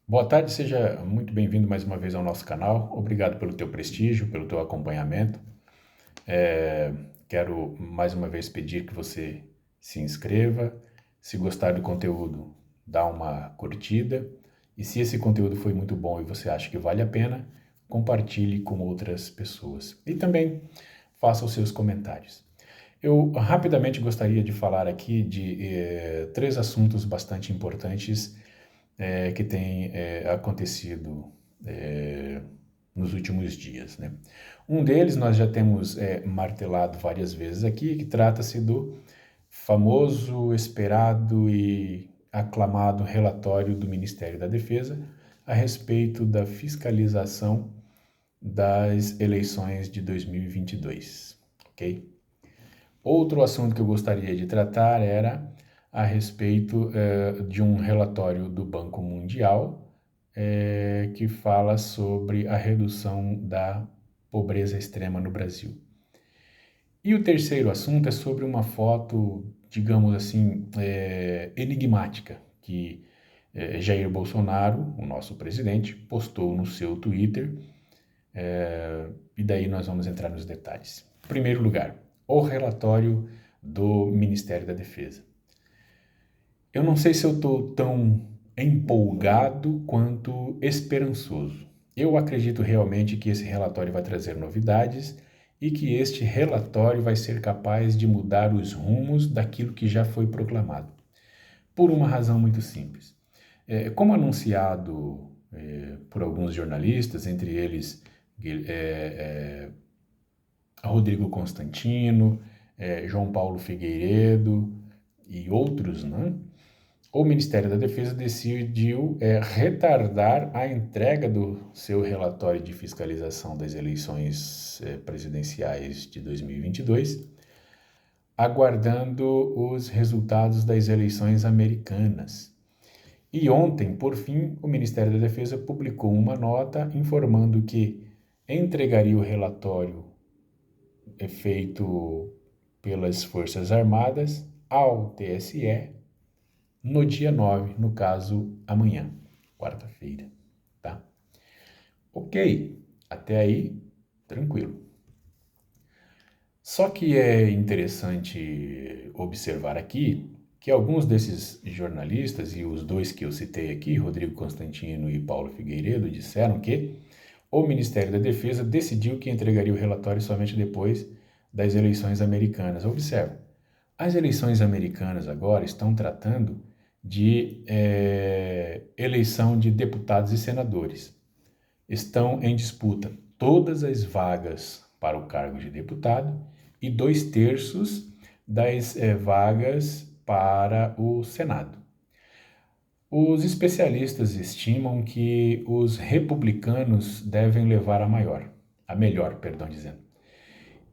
Boa tarde, seja muito bem-vindo mais uma vez ao nosso canal. Obrigado pelo teu prestígio, pelo teu acompanhamento. Quero mais uma vez pedir que você se inscreva. Se gostar do conteúdo, dá uma curtida. E se esse conteúdo foi muito bom e você acha que vale a pena, compartilhe com outras pessoas. E também faça os seus comentários. Eu rapidamente gostaria de falar aqui de três assuntos bastante importantes que têm acontecido nos últimos dias, né? Um deles nós já temos martelado várias vezes aqui, que trata-se do famoso, esperado e aclamado relatório do Ministério da Defesa a respeito da fiscalização das eleições de 2022, ok? Outro assunto que eu gostaria de tratar era a respeito de um relatório do Banco Mundial que fala sobre a redução da pobreza extrema no Brasil. E o terceiro assunto é sobre uma foto, digamos assim, enigmática, que Jair Bolsonaro, o nosso presidente, postou no seu Twitter, e daí nós vamos entrar nos detalhes. Em primeiro lugar, o relatório do Ministério da Defesa. Eu não sei se eu estou tão empolgado quanto esperançoso. Eu acredito realmente que esse relatório vai trazer novidades e que este relatório vai ser capaz de mudar os rumos daquilo que já foi proclamado. Por uma razão muito simples. Como anunciado por alguns jornalistas, entre eles Rodrigo Constantino, João Paulo Figueiredo e outros, né? O Ministério da Defesa decidiu retardar a entrega do seu relatório de fiscalização das eleições presidenciais de 2022, aguardando os resultados das eleições americanas. E ontem, por fim, o Ministério da Defesa publicou uma nota informando que entregaria o relatório feito pelas Forças Armadas ao TSE no dia 9, no caso, amanhã, quarta-feira, tá? Ok, até aí, tranquilo. Só que é interessante observar aqui que alguns desses jornalistas, e os dois que eu citei aqui, Rodrigo Constantino e Paulo Figueiredo, disseram que o Ministério da Defesa decidiu que entregaria o relatório somente depois das eleições americanas. Observe, as eleições americanas agora estão tratando de eleição de deputados e senadores. Estão em disputa todas as vagas para o cargo de deputado e 2/3 das vagas para o Senado. Os especialistas estimam que os republicanos devem levar a melhor, perdão, dizendo.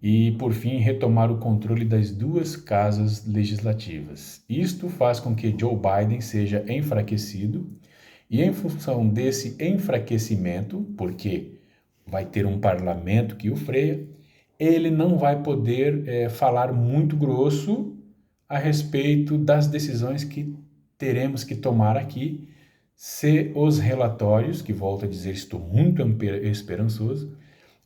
E, por fim, retomar o controle das duas casas legislativas. Isto faz com que Joe Biden seja enfraquecido, e em função desse enfraquecimento, porque vai ter um parlamento que o freia, ele não vai poder falar muito grosso a respeito das decisões que teremos que tomar aqui, se os relatórios, que volto a dizer, estou muito esperançoso,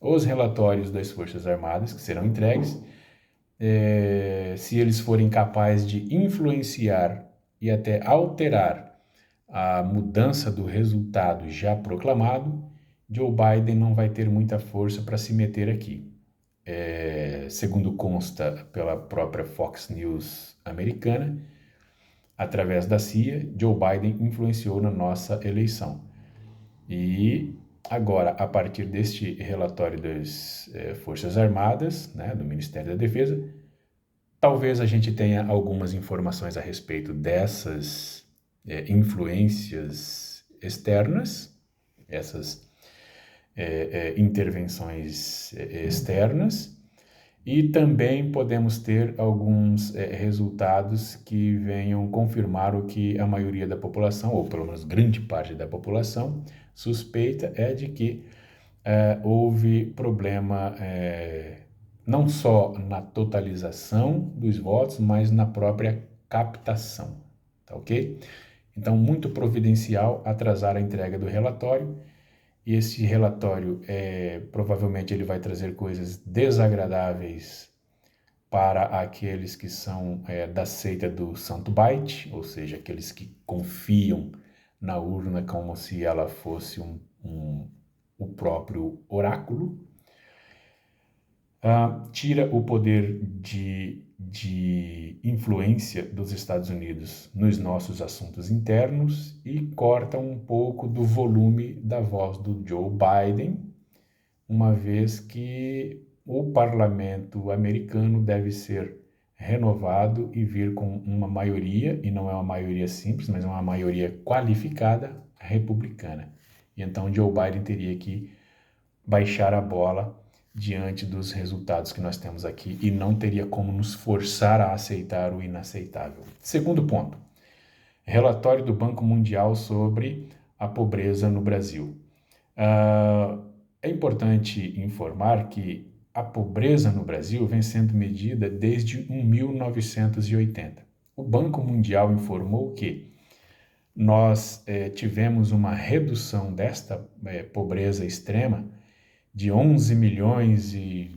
os relatórios das Forças Armadas que serão entregues, se eles forem capazes de influenciar e até alterar a mudança do resultado já proclamado, Joe Biden não vai ter muita força para se meter aqui. Segundo consta pela própria Fox News americana, através da CIA, Joe Biden influenciou na nossa eleição. E agora, a partir deste relatório das Forças Armadas, né, do Ministério da Defesa, talvez a gente tenha algumas informações a respeito dessas influências externas, essas intervenções externas, e também podemos ter alguns resultados que venham confirmar o que a maioria da população, ou pelo menos grande parte da população, suspeita é de que houve problema não só na totalização dos votos, mas na própria captação, tá ok? Então, muito providencial atrasar a entrega do relatório, e esse relatório, provavelmente ele vai trazer coisas desagradáveis para aqueles que são da seita do Santo Bite, ou seja, aqueles que confiam na urna como se ela fosse o próprio oráculo. Tira o poder de influência dos Estados Unidos nos nossos assuntos internos e corta um pouco do volume da voz do Joe Biden, uma vez que o parlamento americano deve ser renovado e vir com uma maioria, e não é uma maioria simples, mas é uma maioria qualificada republicana. E então Joe Biden teria que baixar a bola diante dos resultados que nós temos aqui e não teria como nos forçar a aceitar o inaceitável. Segundo ponto, relatório do Banco Mundial sobre a pobreza no Brasil. É importante informar que a pobreza no Brasil vem sendo medida desde 1980. O Banco Mundial informou que nós tivemos uma redução desta pobreza extrema de 11 milhões e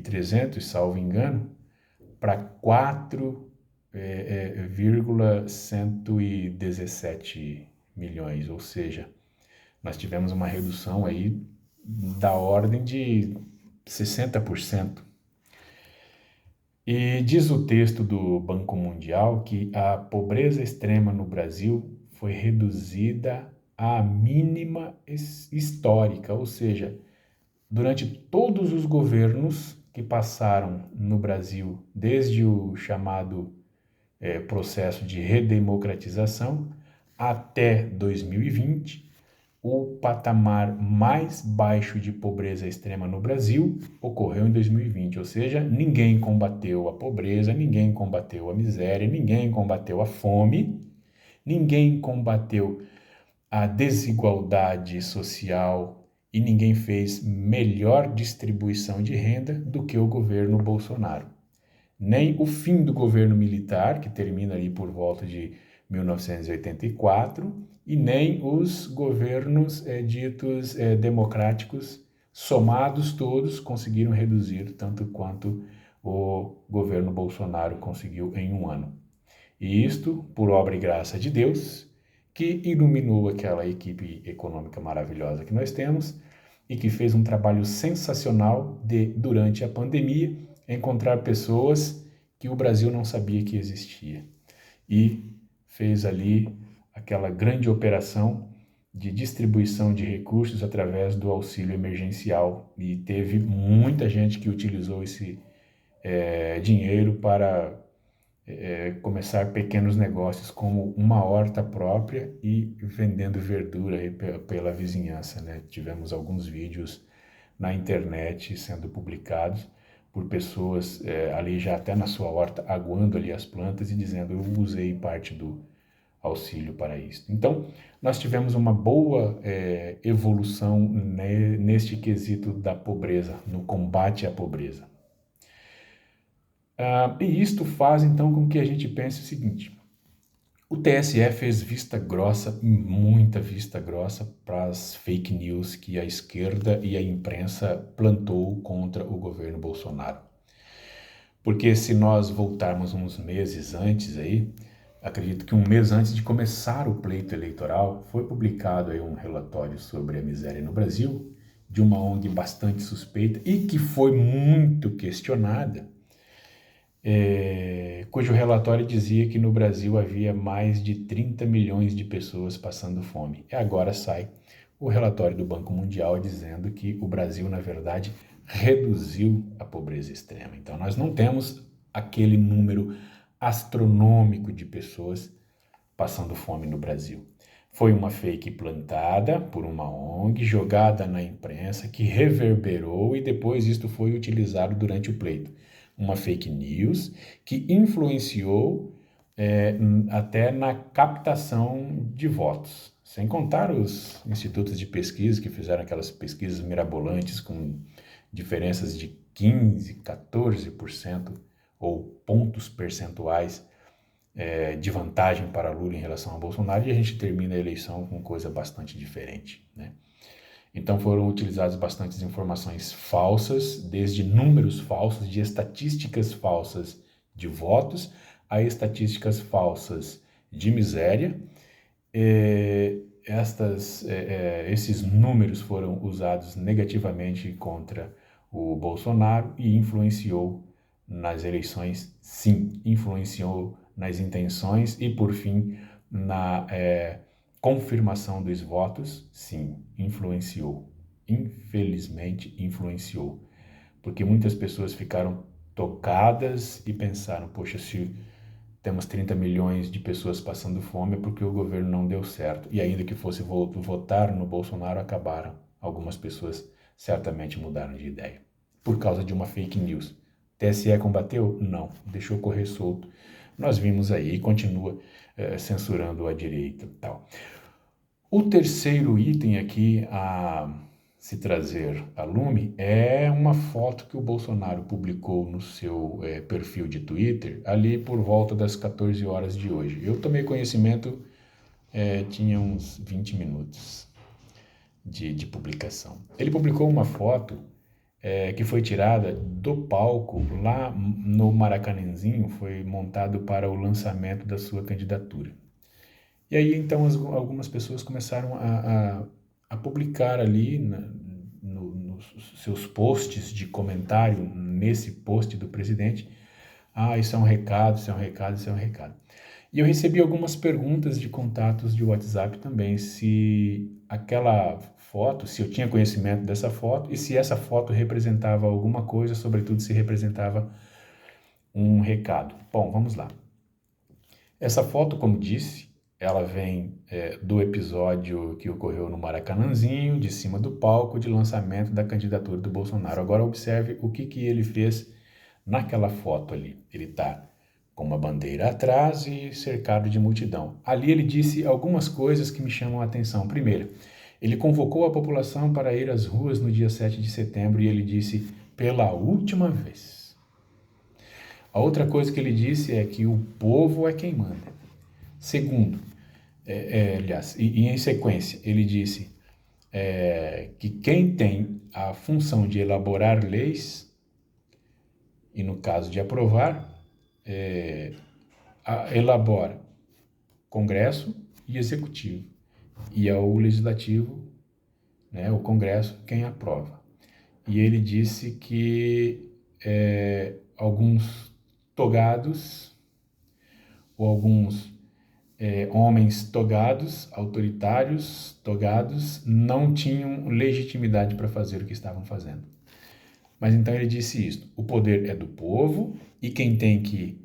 300, salvo engano, para 4,117 milhões, ou seja, nós tivemos uma redução aí da ordem de 60%. E diz o texto do Banco Mundial que a pobreza extrema no Brasil foi reduzida à mínima histórica, ou seja, durante todos os governos que passaram no Brasil, desde o chamado processo de redemocratização até 2020, o patamar mais baixo de pobreza extrema no Brasil ocorreu em 2020, ou seja, ninguém combateu a pobreza, ninguém combateu a miséria, ninguém combateu a fome, ninguém combateu a desigualdade social e ninguém fez melhor distribuição de renda do que o governo Bolsonaro. Nem o fim do governo militar, que termina ali por volta de 1984, e nem os governos ditos democráticos, somados todos, conseguiram reduzir tanto quanto o governo Bolsonaro conseguiu em um ano. E isto por obra e graça de Deus, que iluminou aquela equipe econômica maravilhosa que nós temos e que fez um trabalho sensacional de, durante a pandemia, encontrar pessoas que o Brasil não sabia que existia. E fez ali aquela grande operação de distribuição de recursos através do auxílio emergencial. E teve muita gente que utilizou esse dinheiro para começar pequenos negócios como uma horta própria e vendendo verdura aí pela vizinhança, né? Tivemos alguns vídeos na internet sendo publicados por pessoas ali já até na sua horta, aguando ali as plantas e dizendo: eu usei parte do auxílio para isso. Então, nós tivemos uma boa evolução neste quesito da pobreza, no combate à pobreza. E isto faz, então, com que a gente pense o seguinte: o TSE fez vista grossa, muita vista grossa, para as fake news que a esquerda e a imprensa plantou contra o governo Bolsonaro. Porque se nós voltarmos uns meses antes aí, acredito que um mês antes de começar o pleito eleitoral, foi publicado aí um relatório sobre a miséria no Brasil, de uma ONG bastante suspeita e que foi muito questionada, cujo relatório dizia que no Brasil havia mais de 30 milhões de pessoas passando fome. E agora sai o relatório do Banco Mundial dizendo que o Brasil, na verdade, reduziu a pobreza extrema. Então, nós não temos aquele número astronômico de pessoas passando fome no Brasil. Foi uma fake plantada por uma ONG, jogada na imprensa, que reverberou e depois isto foi utilizado durante o pleito. Uma fake news que influenciou até na captação de votos. Sem contar os institutos de pesquisa que fizeram aquelas pesquisas mirabolantes com diferenças de 15%, 14% ou pontos percentuais de vantagem para Lula em relação a Bolsonaro, e a gente termina a eleição com coisa bastante diferente, né? Então foram utilizadas bastantes informações falsas, desde números falsos, de estatísticas falsas de votos, a estatísticas falsas de miséria. Esses números foram usados negativamente contra o Bolsonaro e influenciou nas eleições, sim, influenciou nas intenções e, por fim, na confirmação dos votos, sim, influenciou. Infelizmente, influenciou. Porque muitas pessoas ficaram tocadas e pensaram, poxa, se temos 30 milhões de pessoas passando fome porque o governo não deu certo. E ainda que fosse votar no Bolsonaro, acabaram. Algumas pessoas certamente mudaram de ideia. Por causa de uma fake news. TSE combateu? Não. Deixou correr solto. Nós vimos aí e continua censurando a direita e tal. O terceiro item aqui a se trazer a lume é uma foto que o Bolsonaro publicou no seu perfil de Twitter, ali por volta das 14 horas de hoje. Eu tomei conhecimento, tinha uns 20 minutos de publicação. Ele publicou uma foto que foi tirada do palco lá no Maracanãzinho, foi montado para o lançamento da sua candidatura. E aí, então, algumas pessoas começaram a publicar ali nos seus posts de comentário, nesse post do presidente, isso é um recado, isso é um recado, isso é um recado. E eu recebi algumas perguntas de contatos de WhatsApp também, se aquela foto, se eu tinha conhecimento dessa foto e se essa foto representava alguma coisa, sobretudo se representava um recado. Bom, vamos lá. Essa foto, como disse, ela vem do episódio que ocorreu no Maracanãzinho, de cima do palco de lançamento da candidatura do Bolsonaro. Agora observe o que ele fez naquela foto ali. Ele está com uma bandeira atrás e cercado de multidão. Ali ele disse algumas coisas que me chamam a atenção. Primeiro, ele convocou a população para ir às ruas no dia 7 de setembro e ele disse, pela última vez. A outra coisa que ele disse é que o povo é quem manda. Segundo, aliás, e em sequência, ele disse que quem tem a função de elaborar leis, e no caso de aprovar, elabora Congresso e Executivo. E é o Legislativo, né, o Congresso, quem aprova. E ele disse que alguns togados, ou alguns homens togados, autoritários, togados, não tinham legitimidade para fazer o que estavam fazendo. Mas então ele disse isso, o poder é do povo e quem tem que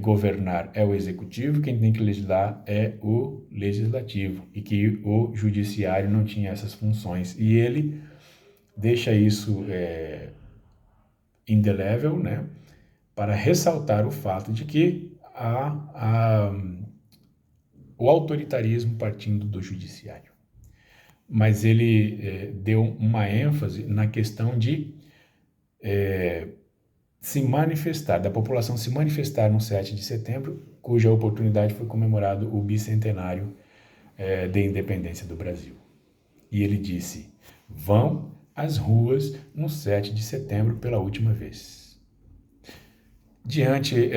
governar é o executivo, quem tem que legislar é o legislativo e que o judiciário não tinha essas funções. E ele deixa isso indelével, né, para ressaltar o fato de que o autoritarismo partindo do judiciário. Mas ele deu uma ênfase na questão de se manifestar, da população se manifestar no 7 de setembro, cuja oportunidade foi comemorado o bicentenário da independência do Brasil. E ele disse, vão às ruas no 7 de setembro pela última vez. Diante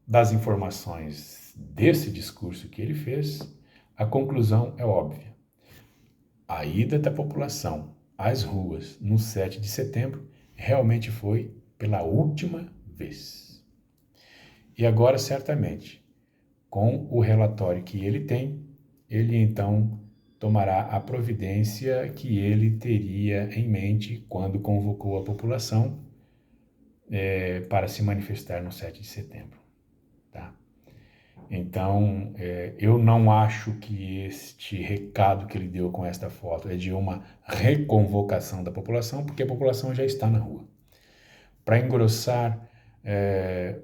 das informações desse discurso que ele fez, a conclusão é óbvia. A ida da população às ruas no 7 de setembro realmente foi pela última vez. E agora, certamente, com o relatório que ele tem, ele então tomará a providência que ele teria em mente quando convocou a população para se manifestar no 7 de setembro. Tá? Então, eu não acho que este recado que ele deu com esta foto é de uma reconvocação da população, porque a população já está na rua. Para engrossar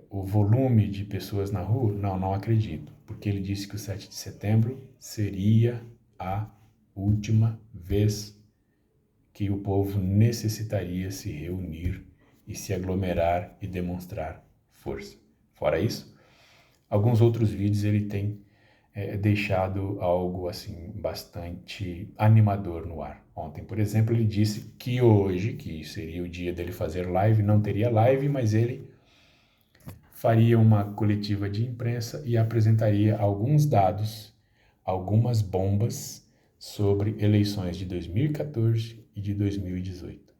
o volume de pessoas na rua, não acredito, porque ele disse que o 7 de setembro seria a última vez que o povo necessitaria se reunir e se aglomerar e demonstrar força. Fora isso, alguns outros vídeos ele tem deixado algo assim bastante animador no ar. Ontem, por exemplo, ele disse que hoje, que seria o dia dele fazer live, não teria live, mas ele faria uma coletiva de imprensa e apresentaria alguns dados, algumas bombas sobre eleições de 2014 e de 2018.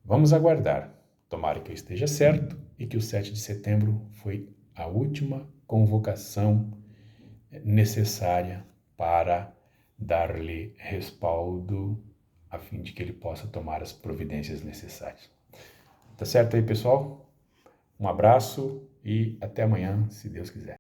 Vamos aguardar. Tomara que eu esteja certo e que o 7 de setembro foi a última convocação necessária para dar-lhe respaldo a fim de que ele possa tomar as providências necessárias. Tá certo aí, pessoal? Um abraço e até amanhã, se Deus quiser.